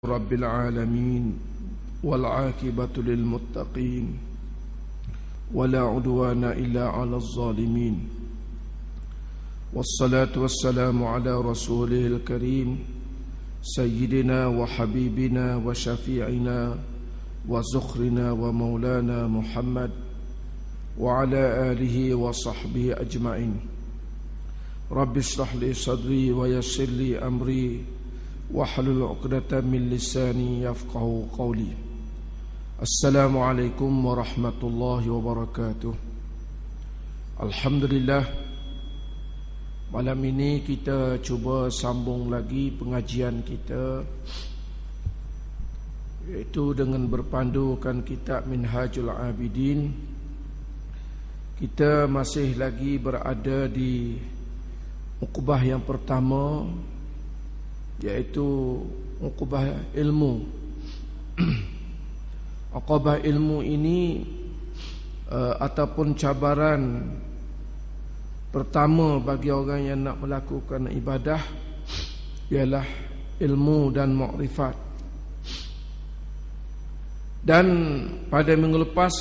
رب العالمين والعاقبة للمتقين ولا عدوان إلا على الظالمين والصلاة والسلام على رسوله الكريم سيدنا وحبيبنا وشفيعنا وزخرنا ومولانا محمد وعلى آله وصحبه أجمعين رب اشرح لي صدري ويسر لي أمري wahlul 'uqdatam min lisani yafqahu qawli. Assalamualaikum warahmatullahi wabarakatuh. Alhamdulillah, malam ini kita cuba sambung lagi pengajian kita, iaitu dengan berpandukan kitab Minhajul Abidin. Kita masih lagi berada di uqbah yang pertama, yaitu uqbah ilmu. Uqbah ilmu ini ataupun cabaran pertama bagi orang yang nak melakukan ibadah ialah ilmu dan makrifat. Dan pada minggu lepas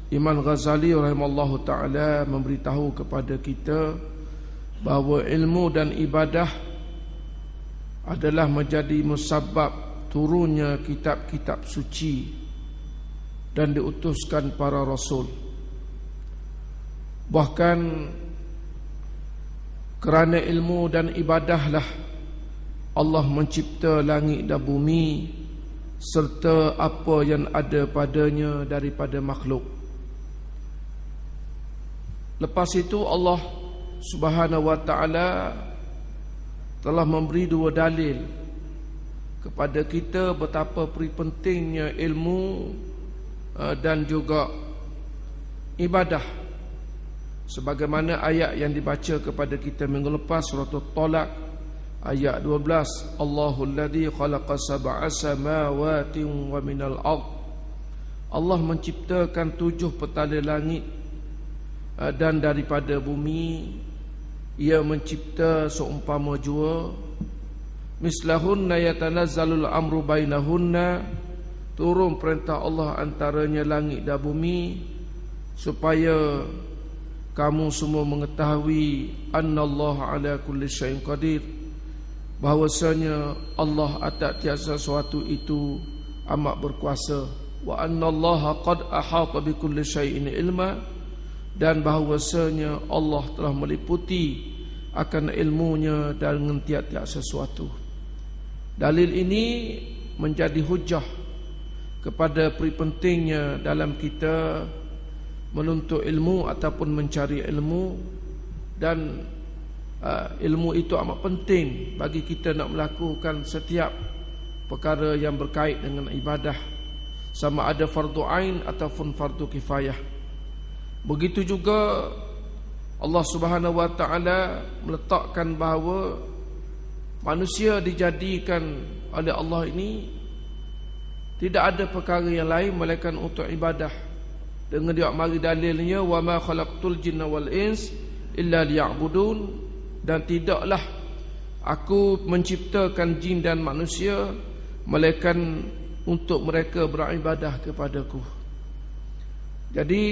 Imam Ghazali rahimallahu taala memberitahu kepada kita bahawa ilmu dan ibadah adalah menjadi musabab turunnya kitab-kitab suci dan diutuskan para rasul. Bahkan kerana ilmu dan ibadahlah Allah mencipta langit dan bumi serta apa yang ada padanya daripada makhluk. Lepas itu Allah Subhanahu wa taala telah memberi dua dalil kepada kita betapa pentingnya ilmu dan juga ibadah. Sebagaimana ayat yang dibaca kepada kita minggu lepas, surah At-Talaq ayat 12, Allahul ladzi khalaqa sab'a samawati wa minal ard. Allah menciptakan 7 petala langit dan daripada bumi Ia mencipta seumpama jua. Mislahunna yatanazzalul amru bainahunna. Turun perintah Allah antaranya langit dan bumi, supaya kamu semua mengetahui annallaha ala kulli syai'in qadir, bahwasanya Allah atas tiada sesuatu itu amat berkuasa. Wa annallaha qad ahata bi kulli syai'in ilma, dan bahawasanya Allah telah meliputi akan ilmunya dengan tiap-tiap sesuatu. Dalil ini menjadi hujah kepada pentingnya dalam kita menuntut ilmu ataupun mencari ilmu. Dan ilmu itu amat penting bagi kita nak melakukan setiap perkara yang berkait dengan ibadah, sama ada fardu ain ataupun fardu kifayah. Begitu juga Allah Subhanahu wa taala meletakkan bahawa manusia dijadikan oleh Allah ini tidak ada perkara yang lain melainkan untuk ibadah. Dengan dia mari dalilnya, wa ma khalaqtul jinna wal ins illa liya'budun, dan tidaklah aku menciptakan jin dan manusia melainkan untuk mereka beribadah kepadaku. Jadi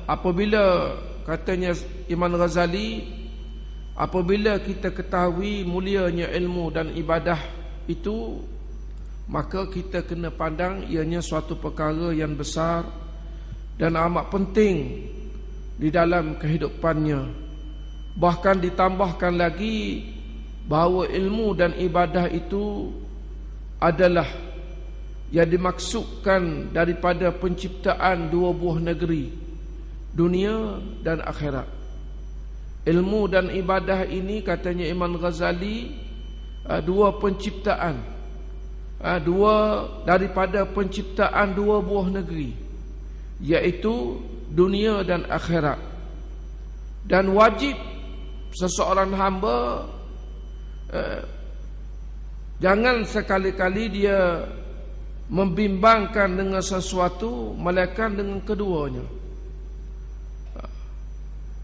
apabila katanya Imam Ghazali, apabila kita ketahui mulianya ilmu dan ibadah itu, maka kita kena pandang ianya suatu perkara yang besar dan amat penting di dalam kehidupannya. Bahkan ditambahkan lagi bahawa ilmu dan ibadah itu adalah yang dimaksudkan daripada penciptaan dua buah negeri, dunia dan akhirat. Ilmu dan ibadah ini katanya Imam Ghazali dua penciptaan, dua daripada penciptaan dua buah negeri, iaitu dunia dan akhirat. Dan wajib seseorang hamba jangan sekali-kali dia membimbangkan dengan sesuatu melainkan dengan keduanya.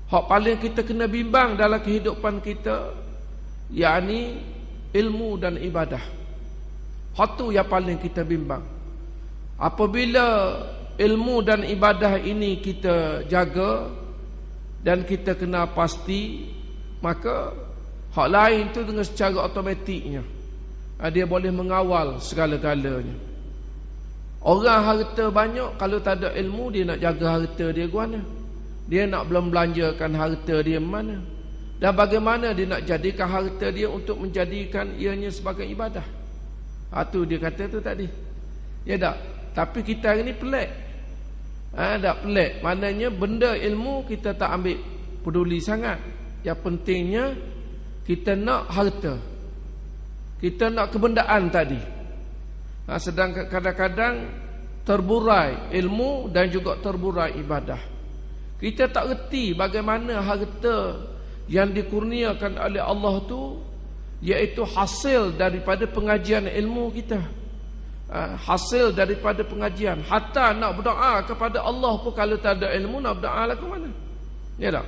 Hak paling kita kena bimbang dalam kehidupan kita, yakni ilmu dan ibadah. Hak tu yang paling kita bimbang. Apabila ilmu dan ibadah ini kita jaga dan kita kena pasti, maka hak lain tu dengan secara automatiknya dia boleh mengawal segala-galanya. Orang harta banyak, kalau tak ada ilmu, dia nak jaga harta dia ke mana? Dia nak belum belanjakan harta dia mana? Dan bagaimana dia nak jadikan harta dia untuk menjadikan ianya sebagai ibadah? Tu dia kata tu tadi. Ya tak? Tapi kita hari ni pelik. Tak pelik. Maknanya benda ilmu kita tak ambil peduli sangat. Yang pentingnya kita nak harta. Kita nak kebendaan tadi. Sedang kadang-kadang terburai ilmu dan juga terburai ibadah. Kita tak reti bagaimana harta yang dikurniakan oleh Allah tu, iaitu hasil daripada pengajian ilmu kita. Hasil daripada pengajian. Hatta nak berdoa kepada Allah pun kalau tak ada ilmu, nak berdoa lah ke mana? Ya tak?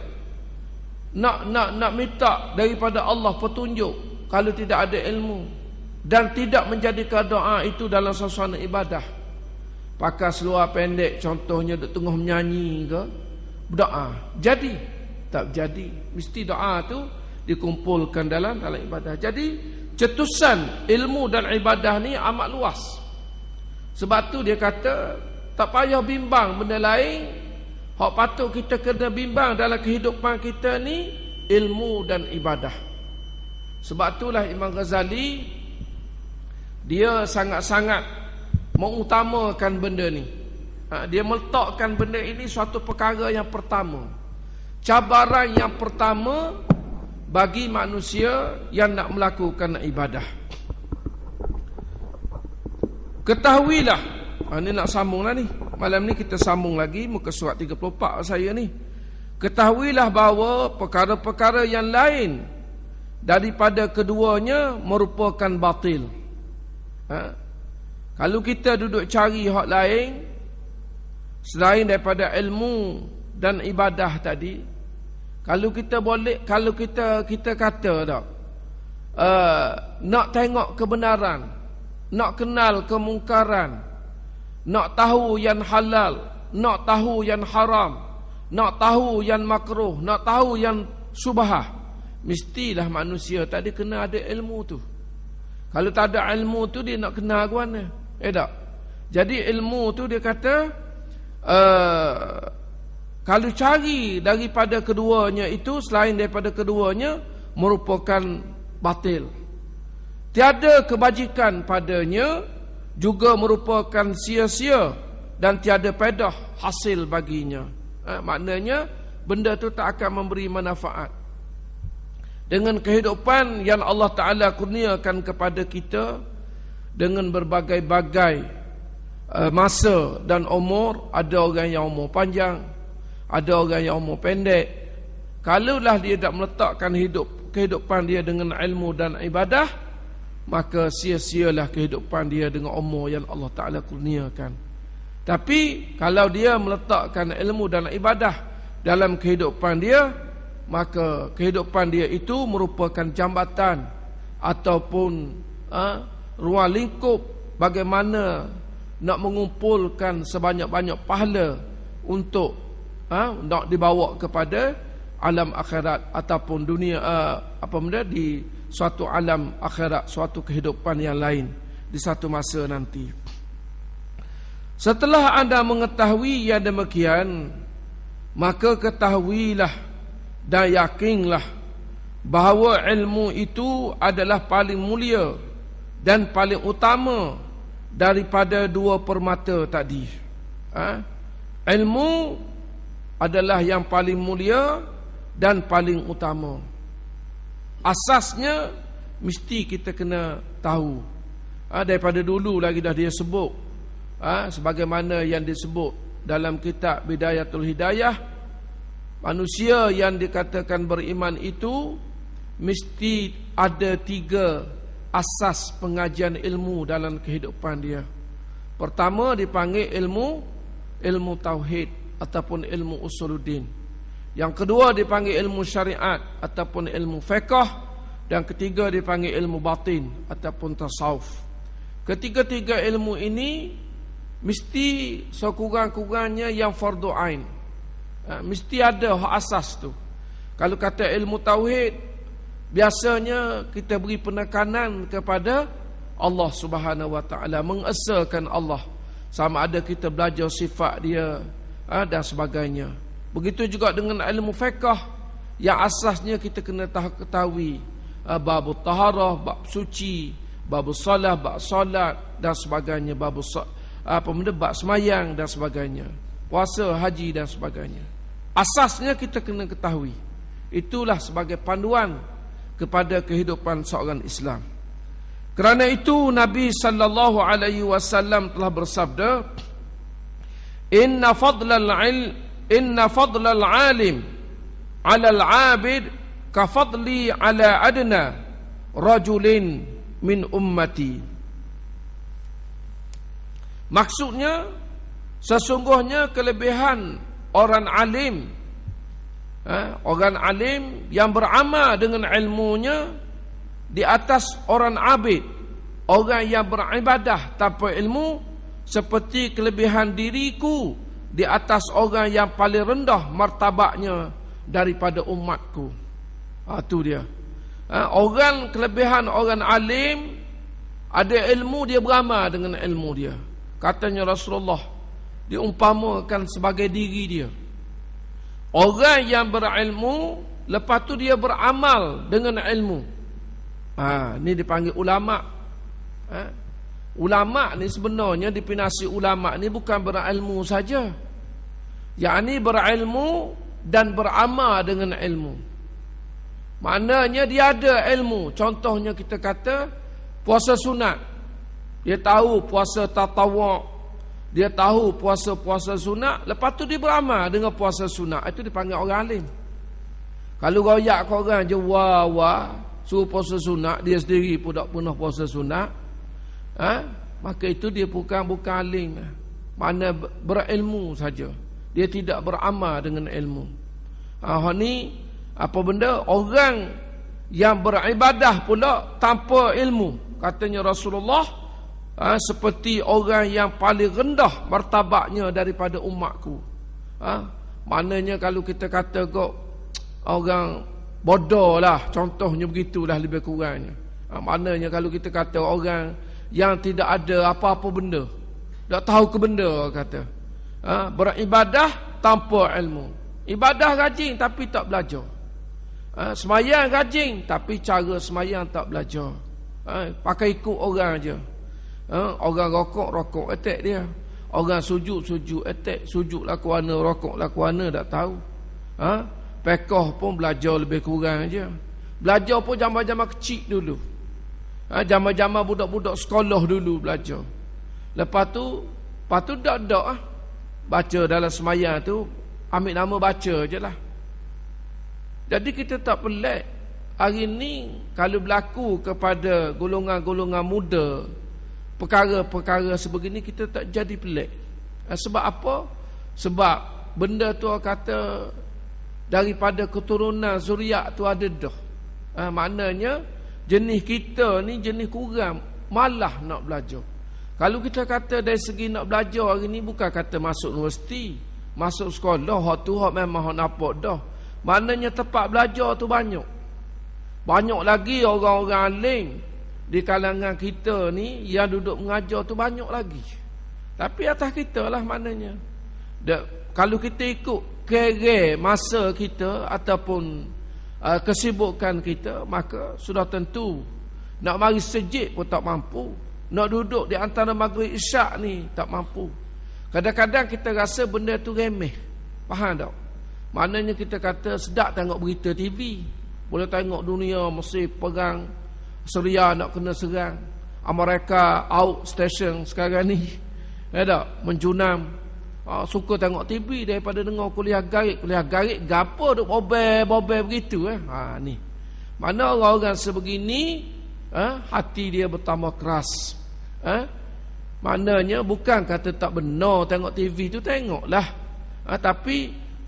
Nak minta daripada Allah petunjuk kalau tidak ada ilmu, dan tidak menjadikan doa itu dalam suasana ibadah. Pakai seluar pendek contohnya duk tengah menyanyi ke, berdoa jadi? Tak jadi. Mesti doa tu dikumpulkan dalam ibadah. Jadi cetusan ilmu dan ibadah ni amat luas. Sebab tu dia kata tak payah bimbang benda lain. Hak patut kita kena bimbang dalam kehidupan kita ni ilmu dan ibadah. Sebab itulah Imam Ghazali dia sangat-sangat mengutamakan benda ni. Dia meletakkan benda ini suatu perkara yang pertama. Cabaran yang pertama bagi manusia yang nak melakukan ibadah. Ketahuilah, ni nak sambung lah ni. Malam ni kita sambung lagi muka surat 34 saya ni. Ketahuilah bahawa perkara-perkara yang lain daripada keduanya merupakan batil. Kalau kita duduk cari hak lain selain daripada ilmu dan ibadah tadi, kalau kita boleh, kalau kita kata tak, nak tengok kebenaran, nak kenal kemungkaran, nak tahu yang halal, nak tahu yang haram, nak tahu yang makruh, nak tahu yang subhah, mestilah manusia tadi kena ada ilmu tu. Kalau tak ada ilmu tu, dia nak kenal ke mana? Tak? Jadi ilmu tu dia kata kalau cari daripada keduanya itu, selain daripada keduanya, merupakan batil. Tiada kebajikan padanya, juga merupakan sia-sia dan tiada faedah hasil baginya. Maknanya benda tu tak akan memberi manfaat. Dengan kehidupan yang Allah Ta'ala kurniakan kepada kita dengan berbagai-bagai masa dan umur, ada orang yang umur panjang, ada orang yang umur pendek. Kalaulah dia tak meletakkan kehidupan dia dengan ilmu dan ibadah, maka sia-sialah kehidupan dia dengan umur yang Allah Ta'ala kurniakan. Tapi kalau dia meletakkan ilmu dan ibadah dalam kehidupan dia, maka kehidupan dia itu merupakan jambatan ataupun ruang lingkup bagaimana nak mengumpulkan sebanyak-banyak pahala untuk nak dibawa kepada alam akhirat ataupun dunia di suatu alam akhirat, suatu kehidupan yang lain di satu masa nanti. Setelah anda mengetahui yang demikian, maka ketahuilah dan yakinlah bahawa ilmu itu adalah paling mulia dan paling utama daripada dua permata tadi. Ilmu adalah yang paling mulia dan paling utama. Asasnya mesti kita kena tahu. Daripada dulu lagi dah dia sebut, sebagaimana yang disebut dalam kitab Bidayatul Hidayah, manusia yang dikatakan beriman itu mesti ada 3 asas pengajian ilmu dalam kehidupan dia. Pertama dipanggil ilmu tauhid ataupun ilmu usuluddin. Yang kedua dipanggil ilmu syariat ataupun ilmu fiqh, dan ketiga dipanggil ilmu batin ataupun tasawuf. Ketiga-tiga ilmu ini mesti sekurang-kurangnya yang fardu ain. Mesti ada hak asas tu. Kalau kata ilmu tauhid, biasanya kita beri penekanan kepada Allah Subhanahu Wa Taala, mengesakan Allah. Sama ada kita belajar sifat dia dan sebagainya. Begitu juga dengan ilmu fiqh, yang asasnya kita kena ketahui bab taharah, bab suci, bab salah, bab solat dan sebagainya, bab bab semayang dan sebagainya, puasa, haji dan sebagainya. Asasnya kita kena ketahui. Itulah sebagai panduan kepada kehidupan seorang Islam. Kerana itu Nabi sallallahu alaihi wasallam telah bersabda, Inna fadlal alim 'ala al-'abid ka fadli 'ala adna rajulin min ummati. Maksudnya, sesungguhnya kelebihan orang alim, orang alim yang beramal dengan ilmunya di atas orang abid, orang yang beribadah tanpa ilmu, seperti kelebihan diriku di atas orang yang paling rendah martabatnya daripada umatku. Itu dia. Kelebihan orang alim, ada ilmu, dia beramal dengan ilmu dia. Katanya Rasulullah, diumpamakan sebagai diri dia. Orang yang berilmu, lepas tu dia beramal dengan ilmu. Ni dipanggil ulama'. Ulama' ni sebenarnya definisi ulama' ni bukan berilmu saja. Yakni berilmu dan beramal dengan ilmu. Maknanya dia ada ilmu. Contohnya kita kata puasa sunat. Dia tahu puasa tatawwu'. Dia tahu puasa-puasa sunat. Lepas tu dia beramal dengan puasa sunat. Itu dipanggil orang alim. Kalau royak ke orang je wah suruh puasa sunat, dia sendiri pun tak pernah puasa sunat, maka itu dia bukan alim. Mana berilmu saja. Dia tidak beramal dengan ilmu. Ni apa benda? Orang yang beribadah pula tanpa ilmu. Katanya Rasulullah, seperti orang yang paling rendah martabatnya daripada umatku. Maknanya kalau kita kata kok orang bodoh lah, contohnya begitulah lebih kurangnya. Maknanya kalau kita kata orang yang tidak ada apa-apa benda, tak tahu ke benda, kata beribadah tanpa ilmu. Ibadah rajin tapi tak belajar. Semayang rajin tapi cara semayang tak belajar. Pakai ikut orang je. Orang rokok attack dia. Orang sujud attack, sujud laku mana, rokok laku mana, tak tahu. Pekoh pun belajar lebih kurang je. Belajar pun zaman-zaman kecil dulu. Zaman-zaman budak-budak sekolah dulu belajar. Lepas tu dak baca dalam semayang tu, ambil nama baca je lah. Jadi kita tak pelik. Hari ni kalau berlaku kepada golongan-golongan muda perkara-perkara sebegini, kita tak jadi pelik. Sebab apa? Sebab benda tu kata daripada keturunan zuriat tu ada dah. Maknanya jenis kita ni jenis kurang, malah nak belajar. Kalau kita kata dari segi nak belajar hari ni, bukan kata masuk universiti, masuk sekolah, hak tu hak memang hak nampak dah. Maknanya tempat belajar tu banyak. Banyak lagi orang-orang alim di kalangan kita ni yang duduk mengajar tu banyak lagi. Tapi atas kita lah maknanya. Kalau kita ikut kira masa kita ataupun kesibukan kita, maka sudah tentu nak mari sejid pun tak mampu. Nak duduk di antara maghrib isyak ni tak mampu. Kadang-kadang kita rasa benda tu remeh. Faham tak? Maknanya kita kata sedap tengok berita TV. Boleh tengok dunia mesti perang, Syria nak kena serang, Amerika out station sekarang ni. Tak? Menjunam. Suka tengok TV daripada dengar kuliah garik gapo duk bobel begitu ni. Mana orang-orang sebegini hati dia bertambah keras. Maknanya bukan kata tak benar tengok TV tu, tengoklah. Tapi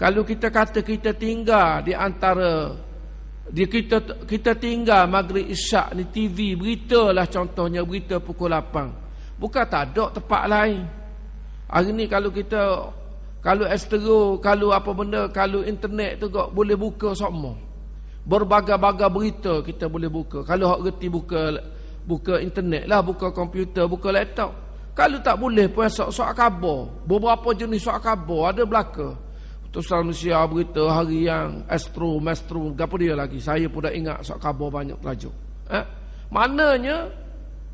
kalau kita kata kita tinggal di antara kita tinggal maghrib isyak ni TV, berita lah contohnya berita pukul 8. Bukan tak ada tempat lain. Hari ni kalau Astro, kalau apa benda, kalau internet tu boleh buka semua. Berbagai-bagai berita kita boleh buka. Kalau hak reti buka internet lah, buka komputer, buka laptop. Kalau tak boleh pun sok-sok khabar. Beberapa jenis sok khabar ada belaka. Sosial Malaysia berita harian, Astro, apa dia lagi. Saya pun dah ingat sok khabar banyak pelajar. Maknanya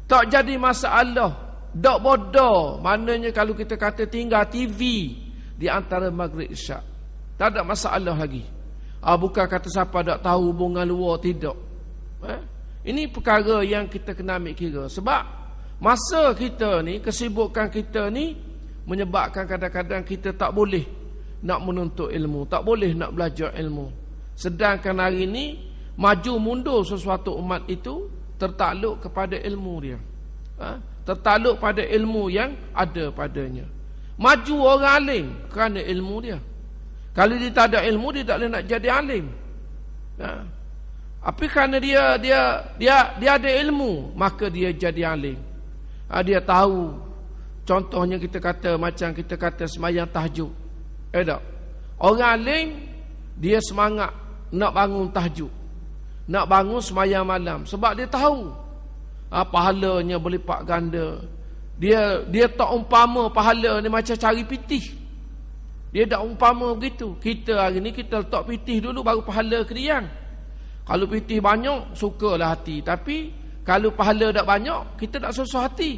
tak jadi masalah. Tak bodoh. Maknanya kalau kita kata tinggal TV di antara Maghrib Isyak, tak ada masalah lagi. Bukan kata siapa tak tahu hubungan luar, tidak. Ini perkara yang kita kena ambil kira. Sebab masa kita ni, kesibukan kita ni menyebabkan kadang-kadang kita tak boleh nak menuntut ilmu, tak boleh nak belajar ilmu. Sedangkan hari ni maju mundur sesuatu umat itu tertakluk kepada ilmu dia. Tertakluk pada ilmu yang ada padanya. Maju orang alim kerana ilmu dia. Kalau dia tak ada ilmu, dia tak boleh nak jadi alim. Tapi kerana dia ada ilmu, maka dia jadi alim. Dia tahu. Contohnya kita kata semayang tahajud. Tak? Orang alim, dia semangat nak bangun tahajud, nak bangun semayang malam. Sebab dia tahu pahalanya berlipat ganda. Dia tak umpama pahala ni macam cari pitih. Dia tak umpama begitu. Kita hari ni kita letak pitih dulu baru pahala keriang. Kalau pitih banyak, sukalah hati. Tapi kalau pahala tak banyak, kita tak susah hati.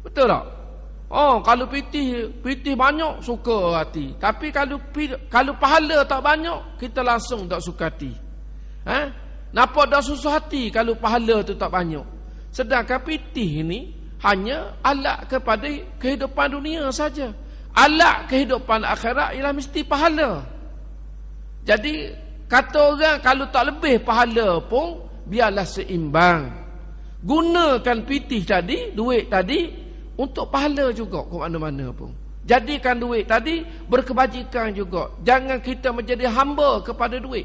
Betul tak? Kalau pitih banyak, suka hati. Tapi kalau pahala tak banyak, kita langsung tak suka hati. Nampak tak susah hati kalau pahala tu tak banyak. Sedangkan pitih ni hanya alat kepada kehidupan dunia saja. Alat kehidupan akhirat ialah mesti pahala. Jadi kata orang kalau tak lebih pahala pun biarlah seimbang. Gunakan pitih tadi, duit tadi untuk pahala juga ke mana-mana pun. Jadikan duit tadi berkebajikan juga. Jangan kita menjadi hamba kepada duit.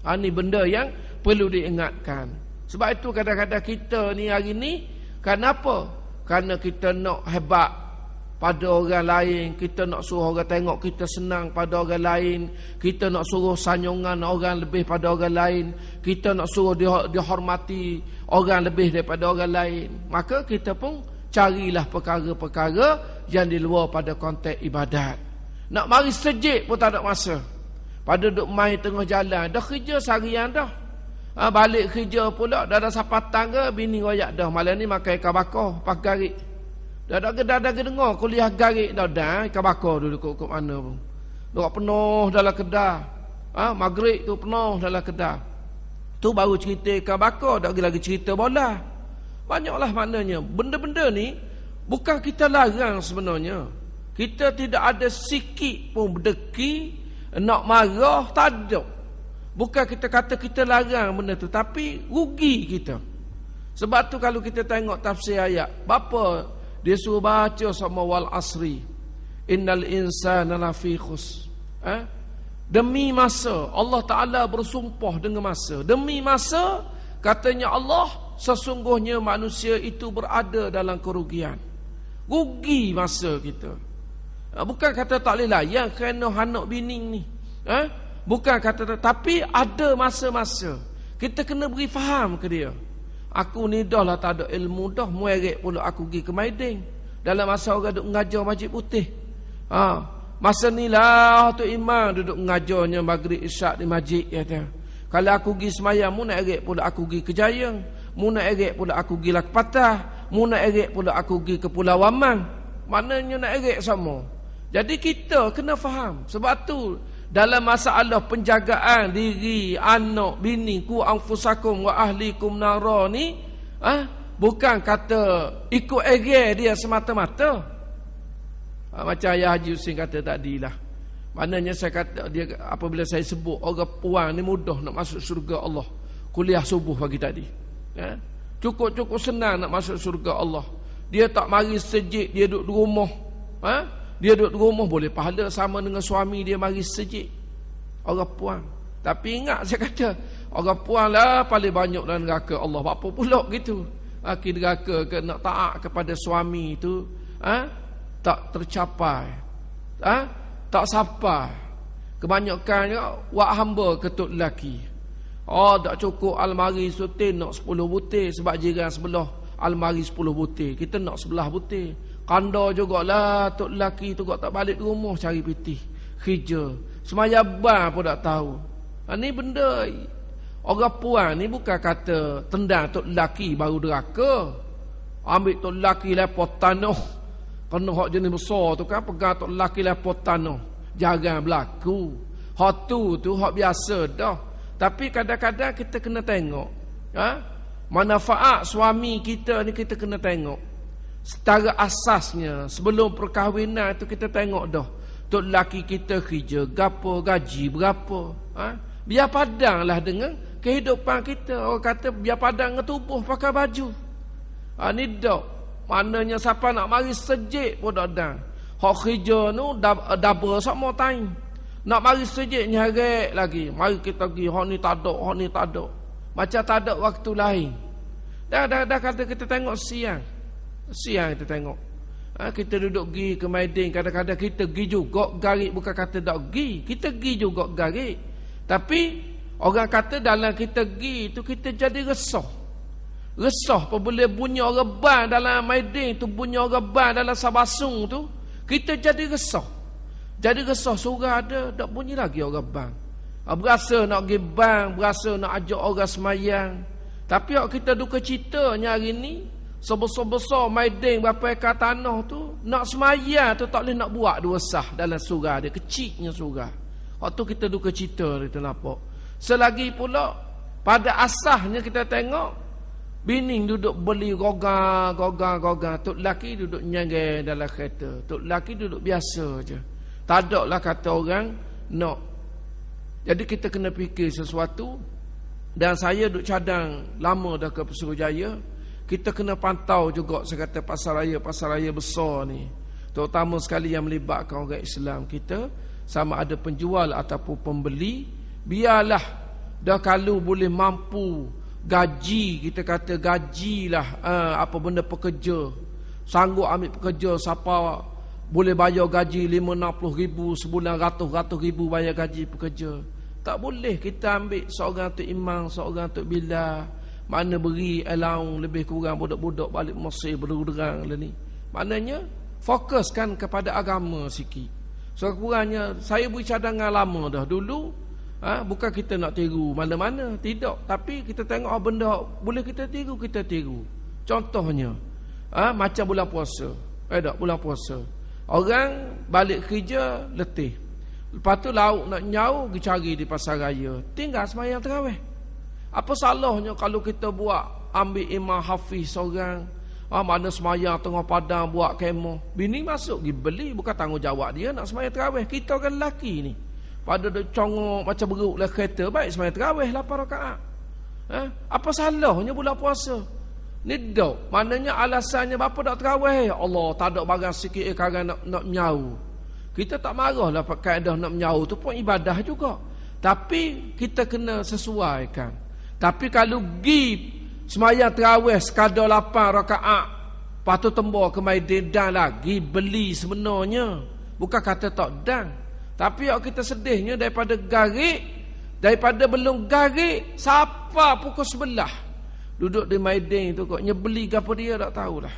Ini benda yang perlu diingatkan. Sebab itu kadang-kadang kita ni hari ni, kenapa? Kerana kita nak hebat pada orang lain, kita nak suruh orang tengok kita senang pada orang lain, kita nak suruh sanyongan orang lebih pada orang lain, kita nak suruh dihormati orang lebih daripada orang lain. Maka kita pun carilah perkara-perkara yang di luar pada konteks ibadat. Nak mari sejik pun tak ada masa. Pada duduk main tengah jalan, dah kerja seharian dah. Balik kerja pula, dah ada sapatan ke, bini royak dah. Malam ni makan ikan bakar, pas garik. Dah dengar kuliah garik dah ikan bakar dulu kok mana pun. Dah penuh dalam kedah. Maghrib tu penuh dalam kedah. Tu baru cerita ikan bakar, dah lagi cerita bola. Banyaklah maknanya. Benda-benda ni bukan kita larang sebenarnya. Kita tidak ada sikit pun berdeki nak marah, tak ada. Bukan kita kata kita larang benda tu, tapi rugi kita. Sebab tu kalau kita tengok tafsir ayat, bapa dia suruh baca sama wal asri innal insana lafi khus. Demi masa, Allah Ta'ala bersumpah dengan masa. Demi masa, katanya Allah, sesungguhnya manusia itu berada dalam kerugian. Rugi masa kita. Bukan kata tak boleh layan kerana anak bini ni. Bukan kata, tapi ada masa-masa kita kena beri faham ke dia. Aku ni dah lah tak ada ilmu dah, mueret pula aku pergi ke Maidin. Dalam masa orang duduk mengajar Masjid Putih. Masa ni lah tu imam duduk mengajarnya Maghrib Isyak di masjid, kata. Kalau aku pergi semayang, mu nak eret pula aku pergi ke Jayang, mu nak eret pula aku pergi Lak Patah, mu nak eret pula aku pergi ke Pulau Wamang. Maknanya nak eret sama. Jadi kita kena faham. Sebab tu dalam masalah penjagaan diri, anak, bini, ku anfusakum wa ahlikum nara ni, bukan kata ikut ege dia semata-mata. Macam Ayah Haji Husin kata tadi lah. Maknanya saya kata, dia apabila saya sebut orang puan ni mudah nak masuk syurga Allah. Kuliah subuh pagi tadi. Cukup-cukup senang nak masuk syurga Allah. Dia tak mari sejik, dia duduk di rumah. Dia duduk di rumah boleh pahala sama dengan suami dia mari sejik. Orang puan. Tapi ingat saya kata, orang puan lah paling banyak dalam neraka Allah. Apa pula gitu? laki deraka ke nak taat kepada suami itu tak tercapai, tak sampai. Kebanyakannya wak hamba ketuk lelaki. Tak cukup almari sutin nak 10 butir sebab jiran sebelah almari 10 butir, kita nak 11 butir. Kanda jugalah tok lelaki tu kok tak balik rumah cari pitih kerja, semaya ban pun tak tahu. Ni benda orang puan ni bukan kata tendang tok lelaki baru deraka. Ambil tok lelaki lepot tanah, kena hak jenis besar tu kan, pegang tok lelaki lepot tanah, jarang berlaku. Hak tu hak biasa dah. Tapi kadang-kadang kita kena tengok manfaat suami kita ni, kita kena tengok setara asasnya. Sebelum perkahwinan tu kita tengok dah tok lelaki kita kerja gapo, gaji berapa. Biar padanglah dengan kehidupan kita. Orang kata biar padang dengan tubuh pakai baju. Ni dak. Maknanya siapa nak mari sejik pun dak dan. Hak kerja tu double sama time. Nak mari sejik nyarek lagi. Mari kita pergi hak ni tak ada. Macam tak ada waktu lain. Dah kata kita tengok siang kita tengok. Kita duduk pergi ke Maidin, kadang-kadang kita pergi juga garik, bukan kata tak pergi. Kita pergi juga garik. Tapi orang kata dalam kita pergi tu kita jadi resah. Resah apabila bunyi orang ban dalam Maidin tu, bunyi orang ban dalam Sabasung tu, kita jadi resah. Jadi resah surah ada, tak bunyi lagi orang bang. Berasa nak pergi bang, berasa nak ajak orang semayang. Tapi kita duka citanya hari ni, sebesar-besar Maidin berapa ekar tanah tu, nak semayang tu tak boleh nak buat dua sah dalam surah dia, kecilnya surah. Waktu kita duka cita kita nampak. Selagi pula pada asahnya kita tengok bini duduk beli gogang. Tok lelaki duduk nyanggai dalam kereta. Tok lelaki duduk biasa je. Tak ada lah kata orang nak. Jadi kita kena fikir sesuatu. Dan saya duduk cadang lama dah ke Pesuruhjaya. Kita kena pantau juga sekata pasar raya besar ni. Terutama sekali yang melibatkan orang Islam kita. Sama ada penjual ataupun pembeli. Biarlah dah kalau boleh mampu gaji, kita kata gajilah apa benda pekerja. Sanggup ambil pekerja siapa boleh bayar gaji 50-60 ribu sebulan, ratus ribu bayar gaji pekerja. Tak boleh kita ambil seorang tu imam, seorang tu bila. Mana beri allowance lebih kurang budak-budak balik Mesir berderang lah ni. Maknanya fokuskan kepada agama sikit. So kurangnya saya beri cadangan lama dah dulu. Bukan kita nak tiru mana-mana, tidak. Tapi kita tengok benda boleh kita tiru. Contohnya macam bulan puasa. Bulan puasa. Orang balik kerja letih. Lepas tu lauk nak nyau pergi cari di pasar raya. Tinggal sembahyang tarawih. Apa salahnya kalau kita buat ambil imam hafiz seorang, mana sembahyang tengah padang buat kemah. Bini masuk pergi beli, bukan tanggungjawab dia nak sembahyang tarawih. Kita kan lelaki ni. Pada dia congok macam beruk lah kereta, baik sembahyang tarawih 8 rakaat. Apa salahnya bulan puasa? Ni dok. Maknanya alasannya bapa tak tarawih. Allah, tak ada barang sikit sekarang nak menyau. Kita tak marahlah kaedah nak menyau tu pun ibadah juga. Tapi kita kena sesuaikan. Tapi kalau pergi sembahyang tarawih sekadar 8 rakaat, lepas tu tembak ke Maidin dan lagi beli sebenarnya. Bukan kata tak dan. Tapi kita sedihnya daripada belum garik, siapa pukul 11 duduk di Maidin tu kok nyebeli ke apa dia tak tahulah.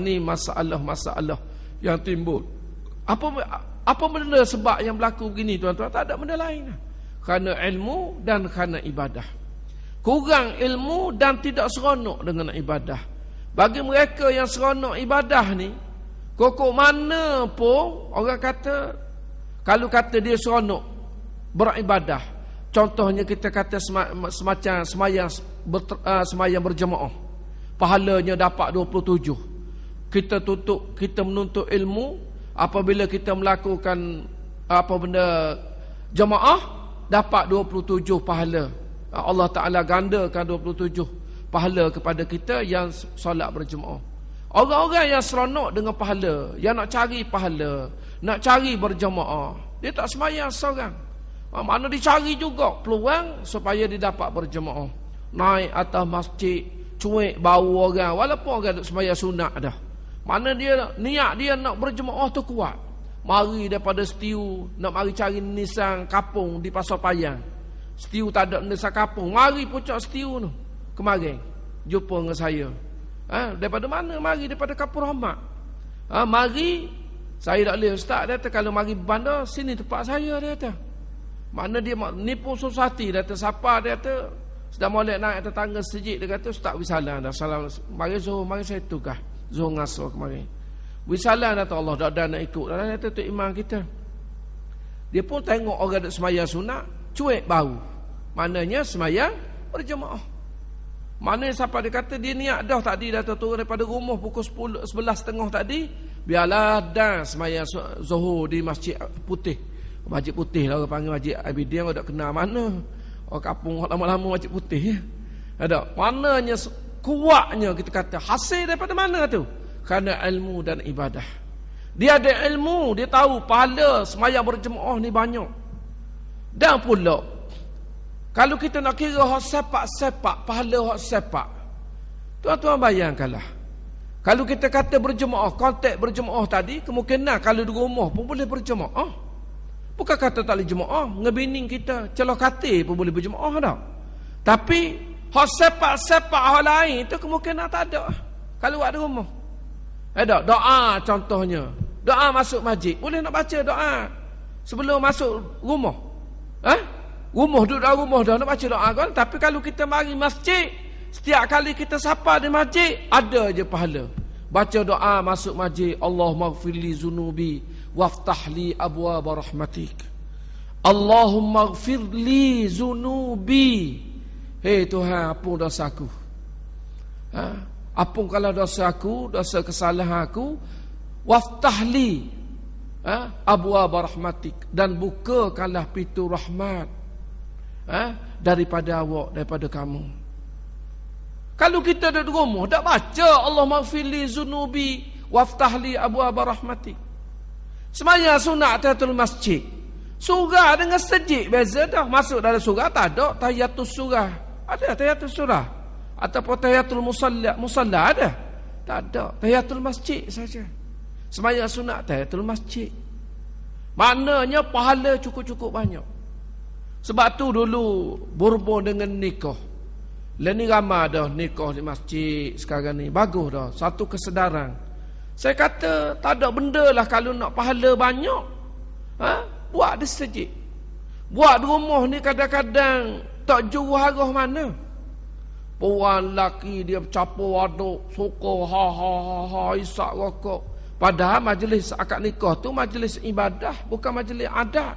Ni masalah yang timbul. Apa benda sebab yang berlaku begini tuan-tuan? Tak ada benda lain. Kerana ilmu dan kerana ibadah. Kurang ilmu dan tidak seronok dengan ibadah. Bagi mereka yang seronok ibadah ni, kokok mana pun orang kata, kalau kata dia seronok beribadah, contohnya kita kata semacam semayang berjemaah, pahalanya dapat 27. Kita menuntut ilmu. Apabila kita melakukan apa benda jemaah, dapat 27 pahala. Allah Ta'ala gandakan 27 pahala kepada kita yang solat berjemaah. Orang-orang yang seronok dengan pahala, yang nak cari pahala, nak cari berjemaah, dia tak semayang seorang. Mana dicari juga peluang supaya dia dapat berjemaah. Naik atas masjid, cuek bau orang, walaupun orang duk sembahyang sunat dah. Mana dia niat dia nak berjemaah tu kuat. Mari daripada Setiu nak mari cari nisan kapung di Pasar Payang. Setiu tak ada nisan kapung. Mari pucuk Setiu tu. Kemarin jumpa dengan saya. Daripada mana? Mari daripada Kapur Rahmat. Mari. Saya tak boleh, ustaz dia kata, kalau mari bandar sini tempat saya, dia kata. Mana dia nipu susati, dia kata, siapa dia kata, sudah molek naik atas tangga sejik, dia kata, ustaz wisalah dah, salam, mari Zuhur, mari saya tukar Zuhur ngasur kemarin, wisalah dah, Allah dah nak ikut, dia kata, tu imam kita. Dia pun tengok orang duk semayang sunat, cuek bau, maknanya semayang berjemaah. Mana siapa dia kata dia niat dah tadi, dah turun daripada rumah pukul 11.30 tadi, biarlah dah semayang Zuhur di Masjid Putih. Masjid Putih lah orang panggil Masjid Abidin, orang tak kenal mana. Orang kampung lama-lama Masjid Putih ya. Ada mananya kuatnya kita kata hasil daripada mana tu? Kerana ilmu dan ibadah. Dia ada ilmu, dia tahu pahala semayang berjemaah ni banyak. Dan pula kalau kita nak kira hak sepak-sepak, pahala hak sepak. Tuan-tuan bayangkanlah. Kalau kita kata berjemaah, konteks berjemaah tadi, kemungkinan kalau di rumah pun boleh berjemaah. Bukan kata tak boleh jemaah, ngebining kita celah kata pun boleh berjemaah dah. Tapi hak sepak-sepak hak lain tu kemungkinan tak ada. Kalau buat di rumah. Ada doa contohnya. Doa masuk masjid, boleh nak baca doa sebelum masuk rumah. Rumah duduk dalam rumah dah nak baca doa kan. Tapi kalau kita mari masjid, setiap kali kita sapa di masjid, ada je pahala. Baca doa masuk masjid, Allahumma ighfirli zunubi waftahli abwaaba rahmatik. Allahumma ighfirli zunubi. Hei Tuhan, ampun dosaku. Ampunkanlah dosaku, dosa kesalahan aku. Waftahli abwaaba rahmatik, dan bukakanlah pintu rahmat daripada awak, daripada kamu. Kalau kita ada di rumah tak baca Allahumma ighfirli zunubi waftahli abwaaba rahmatik, semayang sunat tahiyatul masjid, surah dengan sejik beza dah. Masuk dalam surah tak ada tahiyatul surah, ada tahiyatul surah ataupun tahiyatul musalla ada, tak ada, tahiyatul masjid saja. Semayang sunat tahiyatul masjid, maknanya pahala cukup-cukup banyak. Sebab tu dulu berhubung dengan nikah. Lain ni ramai dah nikah di masjid sekarang ni. Bagus dah, satu kesedaran. Saya kata tak ada benda lah kalau nak pahala banyak. Buat di masjid. Buat di rumah ni kadang-kadang tak juru harah mana. Puan lelaki dia bercapur waduk, suka ha isak rokok. Padahal majlis akad nikah tu majlis ibadah, bukan majlis adat.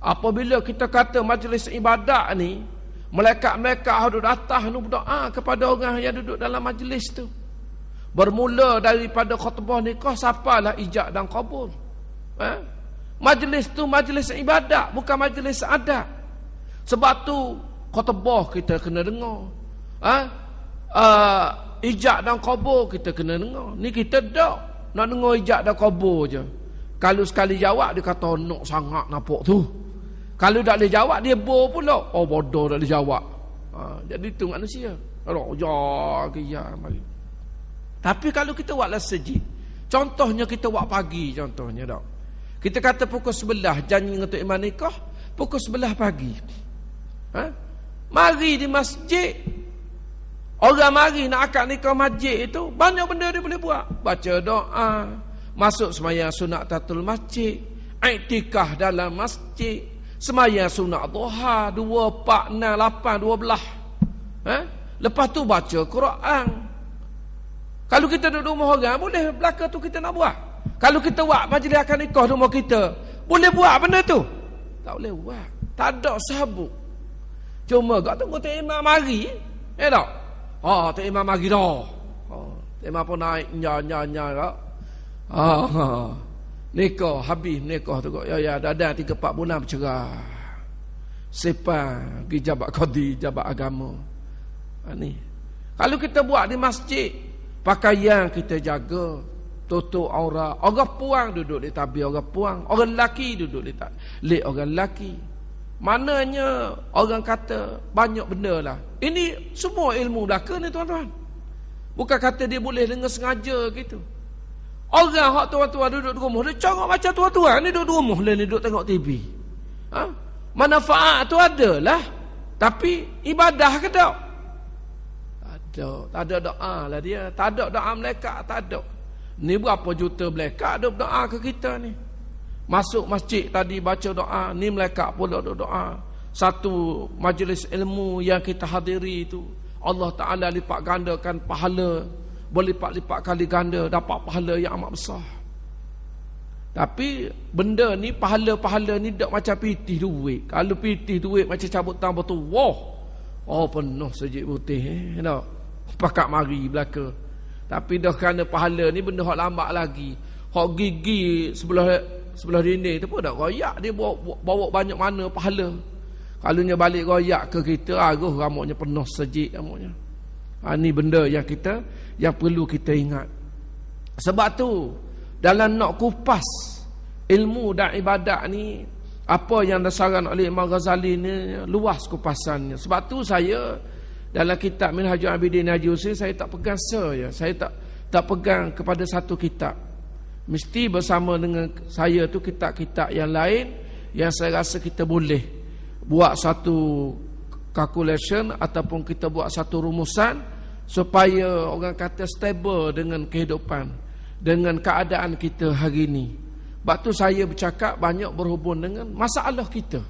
Apabila kita kata majlis ibadat ni, malaikat-malaikat yang duduk atas ni berdoa kepada orang yang duduk dalam majlis tu. Bermula daripada khutbah nikah, sapalah ijab dan kabul. Majlis tu majlis ibadat, bukan majlis adat. Sebab tu khutbah kita kena dengar. Ijab dan kabul kita kena dengar. Ni kita tak nak dengar ijab dan kabul je. Kalau sekali jawab dia kata nak sangat nampak tu. Kalau tak boleh jawab dia bor pula. Oh bodoh tak boleh jawab. Jadi tu manusia. Mari. Tapi kalau kita buatlah sejid, contohnya kita buat pagi contohnya tak. Kita kata pukul 11 janji untuk imam nikah, pukul 11 pagi. Mari di masjid. Orang mari nak akad nikah masjid itu banyak benda dia boleh buat. Baca doa, masuk semayang sunat tahiyatul masjid, iktikaf dalam masjid, semayang sunat duha 2, 4, 6, 8, 12. Lepas tu baca Quran. Kalau kita duduk rumah orang, boleh belakang tu kita nak buat. Kalau kita buat majlis akad nikah rumah kita, boleh buat benda tu? Tak boleh buat. Tak ada sabuk. Cuma kau tunggu tak imam mari. Tak? Tak imam mari dah. Tak imam pun naik nya kak. Nikah, habis nikah tu kok. Ya, dah 3-4 bulan bercerai. Sepang pergi jabat qadi, jabat agama. Ni. Kalau kita buat di masjid, pakaian kita jaga, tutup aurat. Orang puang duduk di tabir orang puang, orang lelaki duduk di tabir orang lelaki. Maknanya orang kata banyak benda lah. Ini semua ilmu belaka ni tuan-tuan. Bukan kata dia boleh dengan sengaja gitu. Orang hak tuan-tuan duduk di rumah, dia cakap macam tuan-tuan ni duduk di rumah lah, ni duduk tengok TV. Manfaat tu adalah, tapi ibadah ke tak? Tak ada doa lah dia. Tak ada doa malaikat, tak ada. Ni berapa juta malaikat ada berdoa ke kita ni. Masuk masjid tadi baca doa, ni malaikat pula ada doa. Satu majlis ilmu yang kita hadiri itu, Allah Ta'ala lipat gandakan pahala, berlipat-lipat kali ganda, dapat pahala yang amat besar. Tapi benda ni, pahala-pahala ni tak macam pitih duit. Kalau pitih duit macam cabut tangan betul, wah, oh penuh sejik putih tak? Pakat mari belaka. Tapi dah kerana pahala ni benda hak lambat lagi. Hak gigi sebelah dinding tu pun dah royak, dia bawa banyak mana pahala. Kalau nya balik royak ke kita, aguh ramuknya penuh sejik ramuknya. Ni benda yang perlu kita ingat. Sebab tu dalam nak kupas ilmu dan ibadat ni, apa yang disarang oleh Imam Ghazali ni luas kupasannya. Sebab tu saya dalam kitab Minhajul Abidin Haji Hussein, saya tak pegang saya tak pegang kepada satu kitab. Mesti bersama dengan saya tu kitab-kitab yang lain yang saya rasa kita boleh buat satu calculation ataupun kita buat satu rumusan supaya orang kata stable dengan kehidupan, dengan keadaan kita hari ini. Sebab tu saya bercakap banyak berhubung dengan masalah kita.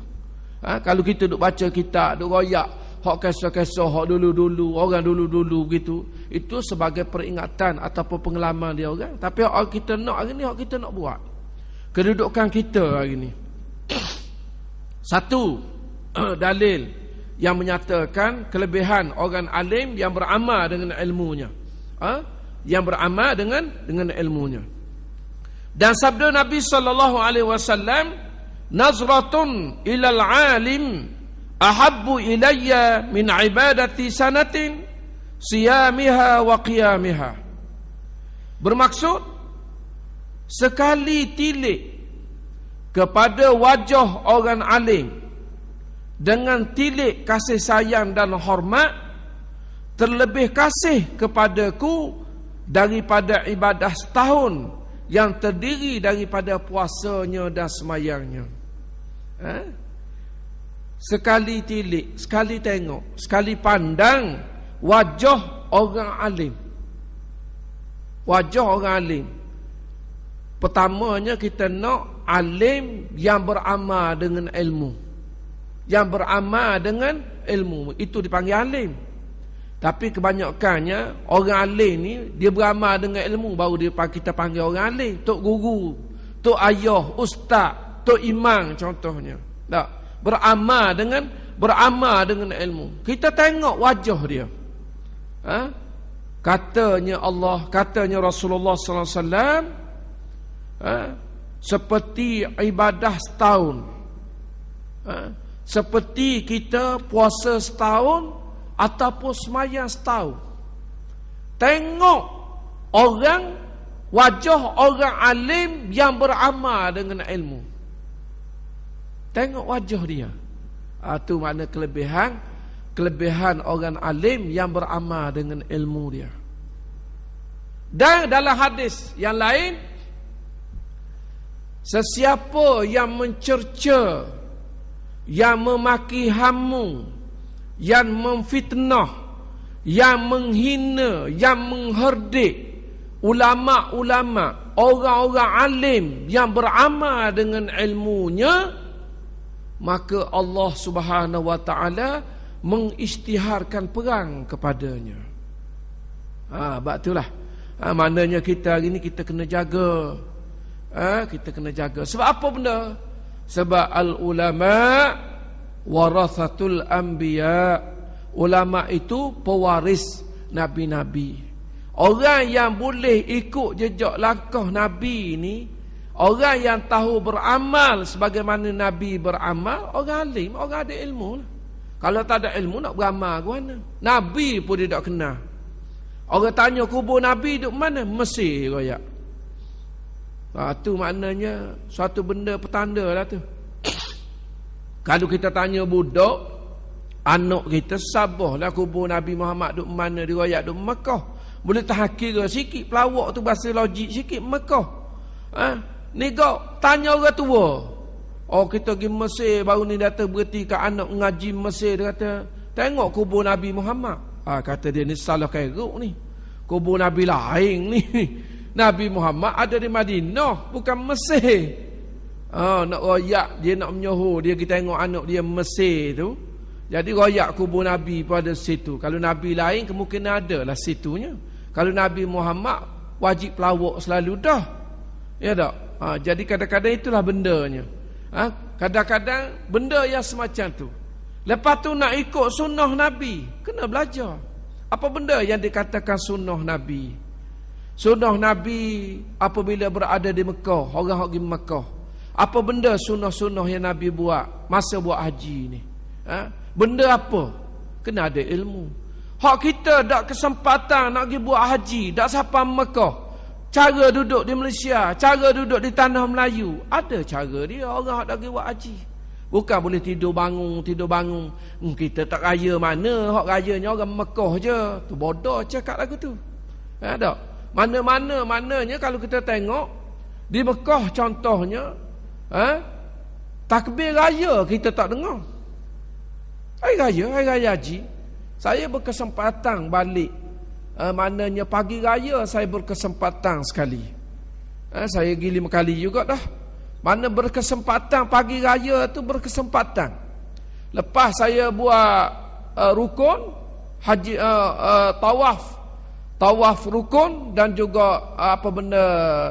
Kalau kita duk baca kitab, duk royak hak kisah-kisah hak dulu-dulu, orang dulu-dulu gitu, itu sebagai peringatan ataupun pengalaman dia orang. Tapi hak kita nak hari ni, hak kita nak buat kedudukan kita hari ni. Satu dalil yang menyatakan kelebihan orang alim yang beramal dengan ilmunya, yang beramal dengan ilmunya. Dan sabda Nabi sallallahu alaihi wasallam, nazratun ilal alim ahabbu ilayya min ibadati sanatin siyamiha wa qiyamiha. Bermaksud, sekali tilik kepada wajah orang alim dengan tilik kasih sayang dan hormat, terlebih kasih kepadaku daripada ibadah setahun yang terdiri daripada puasanya dan semayangnya. Sekali tilik, sekali tengok, sekali pandang wajah orang alim. Wajah orang alim. Pertamanya kita nak alim yang beramal dengan ilmu. Yang beramal dengan ilmu, itu dipanggil alim. Tapi kebanyakannya orang alim ni dia beramal dengan ilmu, baru kita panggil orang alim. Tok guru, tok ayah, ustaz, tok imam contohnya. Tak, beramal dengan ilmu. Kita tengok wajah dia. Katanya Allah, katanya Rasulullah sallallahu alaihi wasallam, seperti ibadah setahun. Seperti kita puasa setahun ataupun semayang setahun. Tengok orang, wajah orang alim yang beramal dengan ilmu. Tengok wajah dia. Itu makna kelebihan orang alim yang beramal dengan ilmu dia. Dan dalam hadis yang lain, sesiapa yang mencerca, yang memaki hamu, yang memfitnah, yang menghina, yang mengherdik ulama-ulama, orang-orang alim yang beramal dengan ilmunya, maka Allah Subhanahu wa taala mengisytiharkan perang kepadanya. Sebab itulah maknanya kita hari ni kita kena jaga. Kita kena jaga. Sebab apa benda? Sebab al-ulama warathatul anbiya. Ulama itu pewaris nabi-nabi. Orang yang boleh ikut jejak langkah nabi ni, orang yang tahu beramal sebagaimana nabi beramal, orang alim, orang ada ilmu. Kalau tak ada ilmu nak beramal ke mana? Nabi pun dia tak kenal. Orang tanya kubur nabi duduk mana? Mesir royak. Itu maknanya suatu benda petanda lah tu. Kalau kita tanya budak, anak kita sabahlah kubur Nabi Muhammad duk mana, diriwayat duk Mekah. Boleh tahan kira sikit, pelawak tu bahasa logik sikit, Mekah. Ni kau tanya orang tua. Oh, kita pergi Mesir baru ni datang berhenti kat anak ngaji Mesir. Dia kata, tengok kubur Nabi Muhammad. Kata dia, ni salah keruk ni. Kubur Nabi lain ni. Nabi Muhammad ada di Madinah, bukan Mesir. Nak royak, dia nak menyohor, dia kita tengok anak dia Mesir tu. Jadi royak kubur Nabi pada situ. Kalau Nabi lain kemungkinan ada lah situnya. Kalau Nabi Muhammad wajib pelawak selalu dah. Ya tak? Jadi kadang-kadang itulah bendanya. Kadang-kadang benda yang semacam tu. Lepas tu nak ikut sunnah Nabi, kena belajar. Apa benda yang dikatakan sunnah Nabi? Sunnah Nabi apabila berada di Mekah, orang pergi Mekah. Apa benda sunnah-sunnah yang Nabi buat masa buat haji ni? Benda apa? Kena ada ilmu. Hak kita tak kesempatan nak pergi buat haji, tak sampai Mekah. Cara duduk di Malaysia, cara duduk di tanah Melayu, ada cara dia orang hak nak pergi buat haji. Bukan boleh tidur bangun. Kita tak raya mana, hak rayanya orang Mekah je. Tu bodoh cakap lagu tu. Tak? Maknanya kalau kita tengok di Mekah contohnya, takbir raya kita tak dengar. Hari raya haji, saya berkesempatan balik. Maknanya pagi raya saya berkesempatan sekali. Saya pergi 5 kali juga dah. Mana berkesempatan pagi raya tu berkesempatan. Lepas saya buat rukun haji, tawaf rukun dan juga apa benda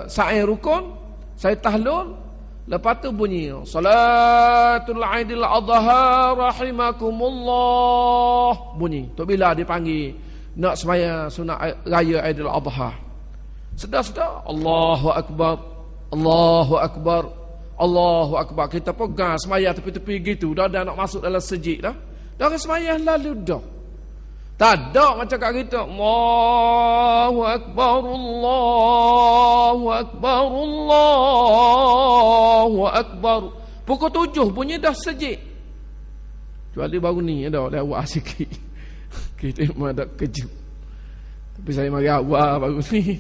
sa'i rukun, saya tahlul. Lepas tu bunyi Salatul Aidil Adha rahimakumullah. Bunyi tu bila dipanggil nak sembahyang sunat raya Aidil Adha. Sedar-sedar Allahu Akbar, Allahu Akbar, Allahu Akbar. Kita pegang sembahyang tepi-tepi gitu dah nak masuk dalam sejid dah. Dah sembahyang lalu dah. Tak ada macam kat kita Allahu Akbar, Allahu Akbar, Allahu Akbar. Pukul 7 bunyi dah sejid. Kecuali baru ni dah lewat sikit. Kita memang tak kejut. Tapi saya mari awal baru ni.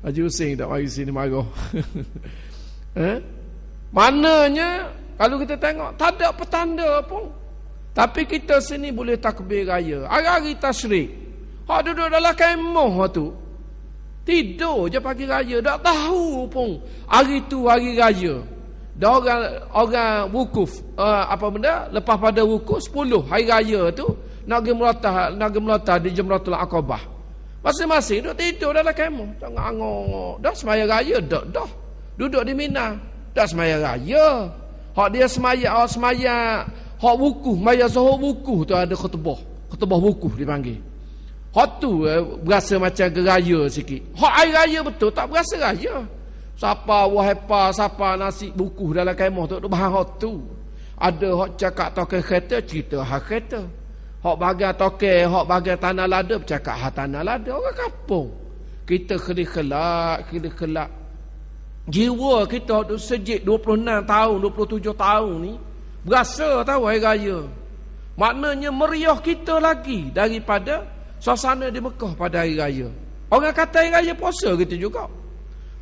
Haji Hussein tak mari sini marah. Mananya kalau kita tengok tak ada petanda pun. Tapi kita sini boleh takbir raya. Hari-hari tasyrik. Hak duduk dalam kemah tu. Tidur je pagi raya. Tak tahu pun hari tu hari raya. Dah orang wukuf. Apa benda? Lepas pada wukuf 10 hari raya tu. Nak pergi melatah di Jamratul Aqabah. Masing-masing duduk tidur dalam kemah. Jangan angok. Dah sembahyang raya. Dah. Duduk di Mina. Dah sembahyang raya. Hak dia sembahyang hak wukuf, maya zuhur wukuf tu ada khutbah wukuf dipanggil. Hak tu berasa macam geraya sikit. Hak air raya betul tak berasa raya. Siapa wahepa, siapa nasi wukuf dalam kemah tu bahan hak tu. Ada hak cakap toke kereta, cerita hak kereta. Hak bahagian toke, hak bahagian tanah lada bercakap hak tanah lada. Orang kampung. Kita kelak. Jiwa kita duk sejid 26 tahun, 27 tahun ni berasa tahu hari raya. Maknanya meriah kita lagi daripada suasana di Mekah pada hari raya. Orang kata hari raya puasa kita juga.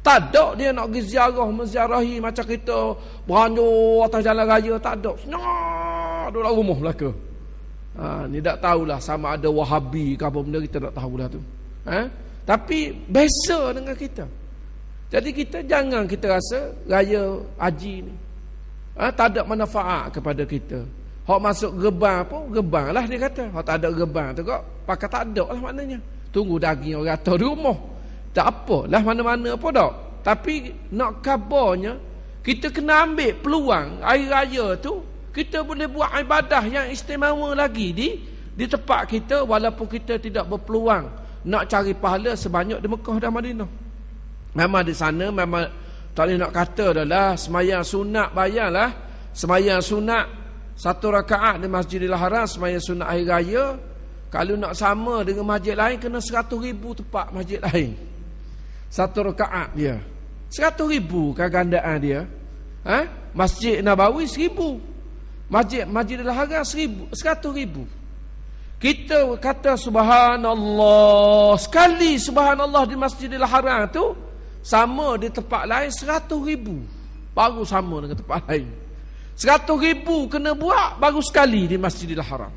Tak ada dia nak pergi ziarah, menziarahi macam kita beranjur atas jalan raya. Tak ada. Senang duduk dalam rumah belaka. Ni tak tahulah sama ada Wahabi ke apa benda, kita tak tahulah tu. Tapi biasa dengan kita. Jadi kita jangan kita rasa raya haji ni tak ada manfaat kepada kita. Hak masuk gerbang pun gerbang lah dia kata. Hak tak ada gerbang tu kok pakai tak ada lah maknanya. Tunggu daging orang rata di rumah. Tak apalah mana-mana apa dak. Tapi nak kabarnya kita kena ambil peluang hari raya tu kita boleh buat ibadah yang istimewa lagi di tempat kita walaupun kita tidak berpeluang nak cari pahala sebanyak di Mekah dan Madinah. Memang di sana memang tak boleh nak kata dah lah sembahyang sunat bayarlah. Sembahyang sunat 1 rakaat di Masjidil Haram, sembahyang sunat hari raya. Kalau nak sama dengan masjid lain kena 100,000 tempat masjid lain. 1 rakaat dia 100,000 kan gandaan dia. Masjid Nabawi 1,000. Masjidil Haram 100,000. Kita kata subhanallah sekali, subhanallah di Masjidil Haram tu sama di tempat lain 100,000. Baru sama dengan tempat lain. 100,000 kena buat baru sekali di Masjidil Haram.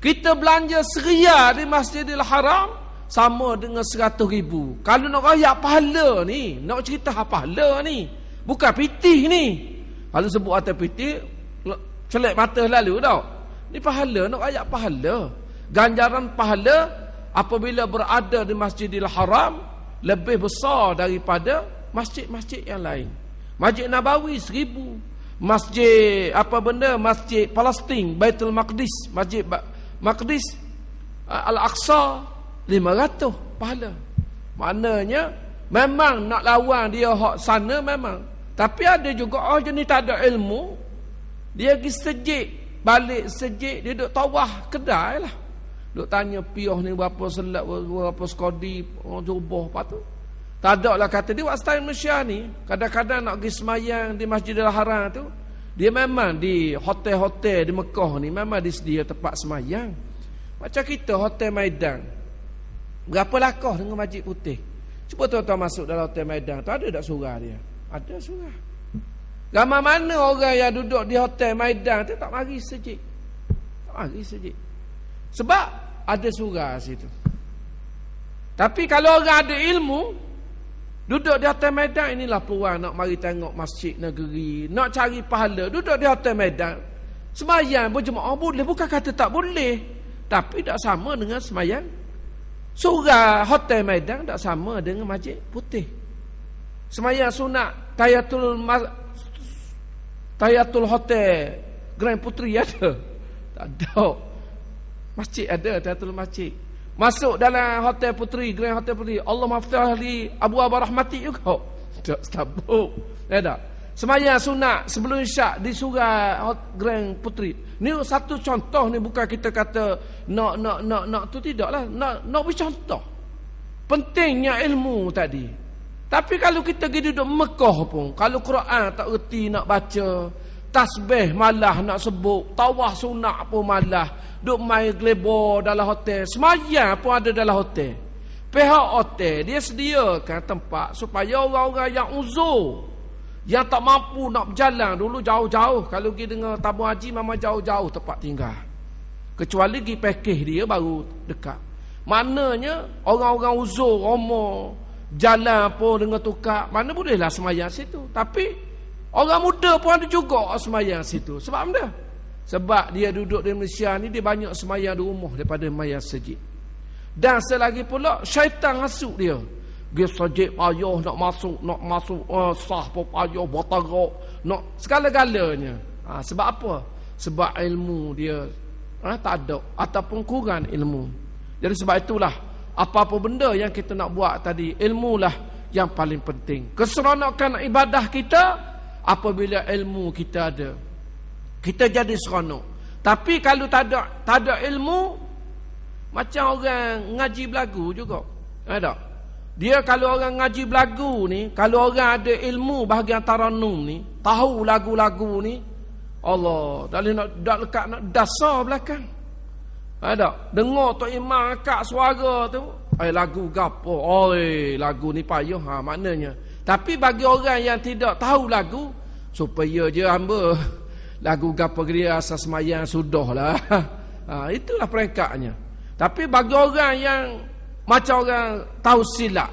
Kita belanja seria di Masjidil Haram sama dengan 100,000. Kalau nak rayak pahala ni, nak cerita pahala ni, bukan pitih ni. Kalau sebut atas pitih, celak mata lalu tau. Ni pahala, nak rayak pahala. Ganjaran pahala apabila berada di Masjidil Haram lebih besar daripada masjid-masjid yang lain. Masjid Nabawi 1,000. Masjid Masjid Palestin, Baitul Maqdis, Masjid Maqdis Al-Aqsa 500 pahala. Maknanya memang nak lawan dia hak sana memang. Tapi ada juga orang jenis tak ada ilmu, dia pergi sejik, balik sejik, dia duduk tawah kedai lah. Duk tanya piah ni berapa selat, berapa skodi, jubah apa tu. Tak ada lah kata dia waktu style Malaysia ni. Kadang-kadang nak pergi semayang di Masjidil Haram tu, dia memang di hotel-hotel di Mekah ni memang disedia tempat semayang. Macam kita Hotel Maidan. Berapa lakah dengan Masjid Putih. Cuba tuan-tuan masuk dalam Hotel Maidan tu, ada tak surah dia? Ada surah. Ramai mana orang yang duduk di Hotel Maidan tu tak mari sejik. Tak mari sejik. Sebab ada surah situ. Tapi kalau orang ada ilmu, duduk di Hotel Maidan, inilah peluang nak mari tengok masjid negeri, nak cari pahala. Duduk di Hotel Maidan, semayang berjemaah boleh, bukan kata tak boleh, tapi tak sama dengan semayang surah Hotel Maidan, tak sama dengan Masjid Putih. Semayang sunat Tahiyatul Hotel Grand Puteri ada? Tak ada. Masjid ada, Tahiyatul Masjid. Masuk dalam Hotel Puteri, Grand Hotel Puteri, Allah maftah li Abu Rahmati juga. Tak stabuk. Tak. Semayang sunat sebelum Isyak di surah Grand Puteri. Ni satu contoh ni, bukan kita kata nak tu tidaklah. Nak bercontoh. Pentingnya ilmu tadi. Tapi kalau kita pergi duduk Mekah pun, kalau Quran tak erti nak baca, tasbih malah nak sebut, tawah sunat pun malah, duk main glebo dalam hotel, semayang pun ada dalam hotel. Pihak hotel dia sediakan tempat supaya orang-orang yang uzur, yang tak mampu nak berjalan dulu jauh-jauh. Kalau pergi dengan tabung haji memang jauh-jauh tempat tinggal. Kecuali pergi pakej dia baru dekat. Maknanya orang-orang uzur, romo, jalan pun dengan tukar, mana bolehlah semayang situ. Tapi orang muda pun ada juga semayang situ. Sebab mana? Sebab dia duduk di Malaysia ni, dia banyak semayang di rumah daripada semayang sejid. Dan selagi pula syaitan hasut dia. Dia sejid payah nak masuk sah pun payah, bertarak, nak segala-galanya. Sebab apa? Sebab ilmu dia tak ada, ataupun kurang ilmu. Jadi sebab itulah, apa-apa benda yang kita nak buat tadi, ilmulah yang paling penting. Keseronokan ibadah kita apabila ilmu kita ada, kita jadi seronok. Tapi kalau tak ada ilmu, macam orang ngaji belagu juga. Ada. Dia kalau orang ngaji belagu ni, kalau orang ada ilmu bahagian taranum ni, tahu lagu-lagu ni, Allah, dak lekat nak dasar belakang. Ada. Dengar Tok Imam akak suara tu, lagu gapo? Lagu ni payah maknanya. Tapi bagi orang yang tidak tahu lagu, supaya je hamba lagu gapo dia asas semayang sudahlah. Itulah peringkatnya. Tapi bagi orang yang macam orang tahu silat,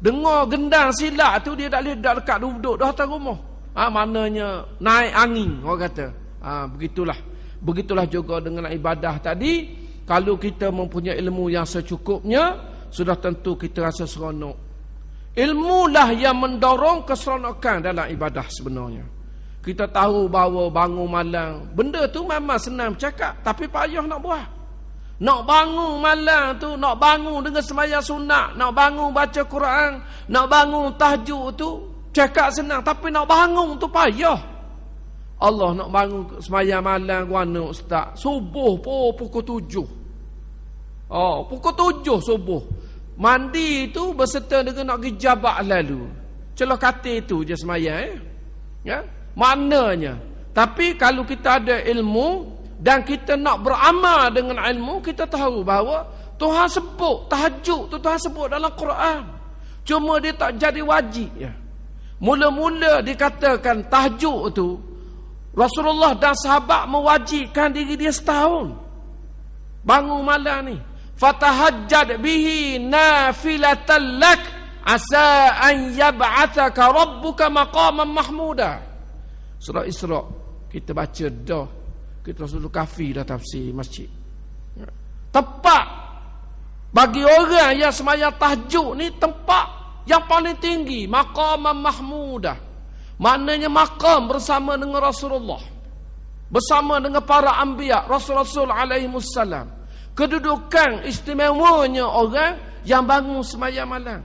dengar gendang silat tu, dia tak lekat duduk dah atas rumah. Maknanya naik angin orang kata. Begitulah juga dengan ibadah tadi. Kalau kita mempunyai ilmu yang secukupnya, sudah tentu kita rasa seronok. Ilmulah yang mendorong keseronokan dalam ibadah sebenarnya. Kita tahu bahawa bangun malam, benda tu memang senang bercakap, tapi payah nak buat. Nak bangun malam tu, nak bangun dengan semayang sunat, nak bangun baca Quran, nak bangun tahajud tu, cakap senang, tapi nak bangun tu payah. Allah nak bangun semayang malam guana ustaz, subuh pun pukul 7. Pukul 7 subuh. Mandi tu berserta dengan nak pergi jabak lalu. Celah kata itu je semayang. Ya? Maknanya Tapi kalau kita ada ilmu dan kita nak beramal dengan ilmu, kita tahu bahawa Tuhan sebut tahajud tu, Tuhan sebut dalam Quran. Cuma dia tak jadi wajib ya. Mula-mula dikatakan tahajud tu, Rasulullah dan sahabat mewajibkan diri dia setahun. Bangun malam ni, fatahajjad bihi nafilatan lak asa an yab'athaka rabbuka maqaman mahmuda. Surah Isra kita baca dah. Kita Rasul Kafi dah tafsir masjid. Tepat bagi orang yang sembahyang tahajud ni, tempat yang paling tinggi, maqaman mahmuda. Maknanya maqam bersama dengan Rasulullah, bersama dengan para anbiya, Rasul-Rasul alaihimussalam. Kedudukan istimewanya orang yang bangun sembahyang malam.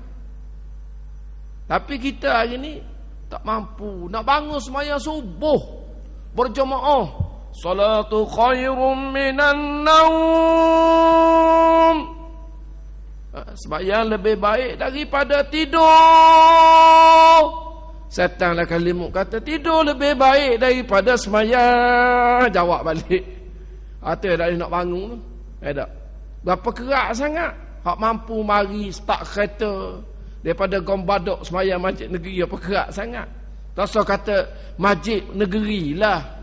Tapi kita hari ni tak mampu nak bangun sembahyang subuh berjemaah. Salatu khairum minan naum. Sembahyang lebih baik daripada tidur. Setan lah kalimut kata tidur lebih baik daripada sembahyang. Jawab balik. Kata tak nak bangun tu. Tak. Berapa kerak sangat. Hak mampu mari start kereta daripada Gombadok sembahyang masjid negeri, apa kerak sangat. Rasa kata masjid negeri lah.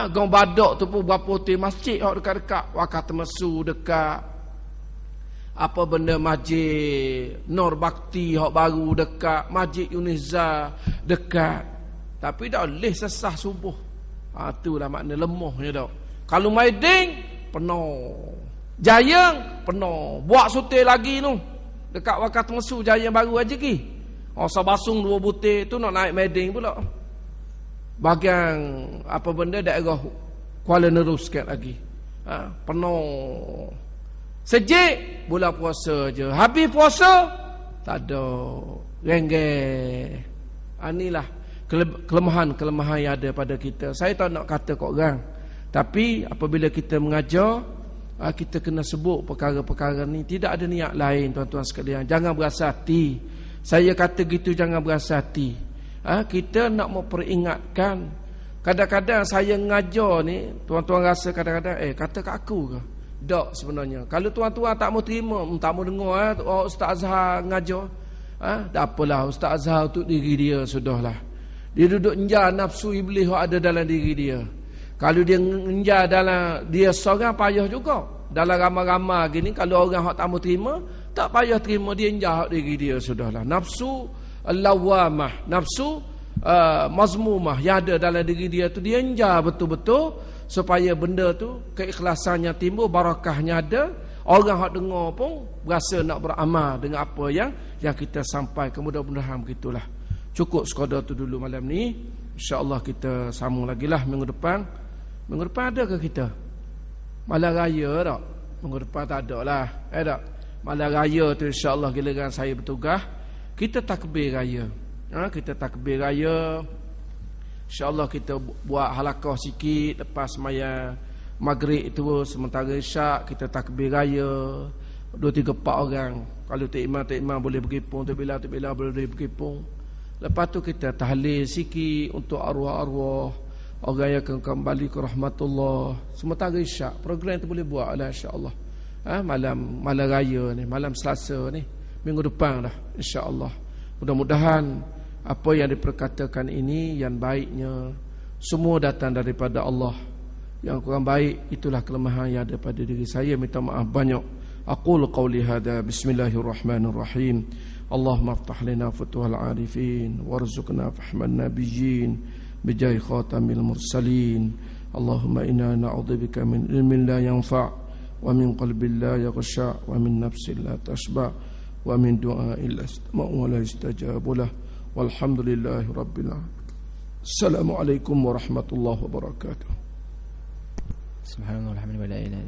Gombadok tu pun berapa hotel masjid hak dekat-dekat. Wakar Temesu dekat. Apa benda masjid Nur Bakti hak baru dekat, masjid Uniza dekat. Tapi dah boleh sesah subuh. Itulah makna lemahnya dah. Kalau Maiding penuh, Jayang penuh, buat sutil lagi tu dekat Wakar Temesu Jayang baru aja ki. Sabasung 2 butir tu nak naik Maiding pula. Bahagian apa benda daerah Kuala Nerus sikit lagi. Penuh. Sejik bulan puasa je. Habis puasa tak ada. Renggeh. Inilah kelemahan-kelemahan yang ada pada kita. Saya tak nak kata kat orang. Tapi apabila kita mengajar, kita kena sebut perkara-perkara ni. Tidak ada niat lain tuan-tuan sekalian. Jangan berasa hati. Saya kata gitu, jangan berasa hati. Kita nak memperingatkan. Kadang-kadang saya mengajar ni, tuan-tuan rasa kadang-kadang kata kat aku ke? Tak sebenarnya. Kalau tuan-tuan tak mau terima, tak mau dengar Ustaz Azhar ngajar, tak apalah, Ustaz Azhar untuk diri dia sudahlah. Dia duduk enjar nafsu iblis yang ada dalam diri dia. Kalau dia enjar dalam dia seorang, payah juga. Dalam ramai-ramai gini, kalau orang yang tak mau terima, tak payah terima, dia enjar diri dia sudahlah. Nafsu lawamah, nafsu mazmumah yang ada dalam diri dia tu, dia enjar betul-betul supaya benda tu keikhlasannya timbul, barakahnya ada. Orang hak dengar pun berasa nak beramal dengan apa yang kita sampaikan. Mudah-mudahan begitulah. Cukup sekadar tu dulu malam ni. InsyaAllah kita sambung lagi lah minggu depan. Minggu depan ada ke kita? Malam raya tak? Minggu depan tak ada lah. Tak? Malam raya tu insyaAllah giliran saya bertugas, kita takbir raya. Kita takbir raya. InsyaAllah kita buat halakah sikit lepas sembahyang maghrib itu. Sementara isyak kita takbir raya 2, 3, 4 orang. Kalau tak imam boleh berkipung, tak bila boleh berkipung. Lepas tu kita tahlil sikit untuk arwah-arwah orang yang akan kembali ke rahmatullah. Sementara isyak program tu boleh buat lah insyaAllah. Malam raya ni, malam Selasa ni, minggu depan dah insyaAllah. Mudah-mudahan apa yang diperkatakan ini yang baiknya semua datang daripada Allah. Yang kurang baik itulah kelemahan yang ada pada diri saya. Minta maaf banyak. Aqulu qawli hadha, bismillahirrahmanirrahim. Allahumma aftah lana futuhal arifin warzuqna fahman nabiyyin bijai khatamil mursalin. Allahumma inna na'udzubika min ilmin la yanfa' wa min qalbin la yaghsha' wa min nafsin la tashba' wa min du'a'in la yasma'u wa la yustajabu lah. Walhamdulillahi rabbil alamin. Assalamualaikum warahmatullahi wabarakatuh. Subhanallah walhamdulillah.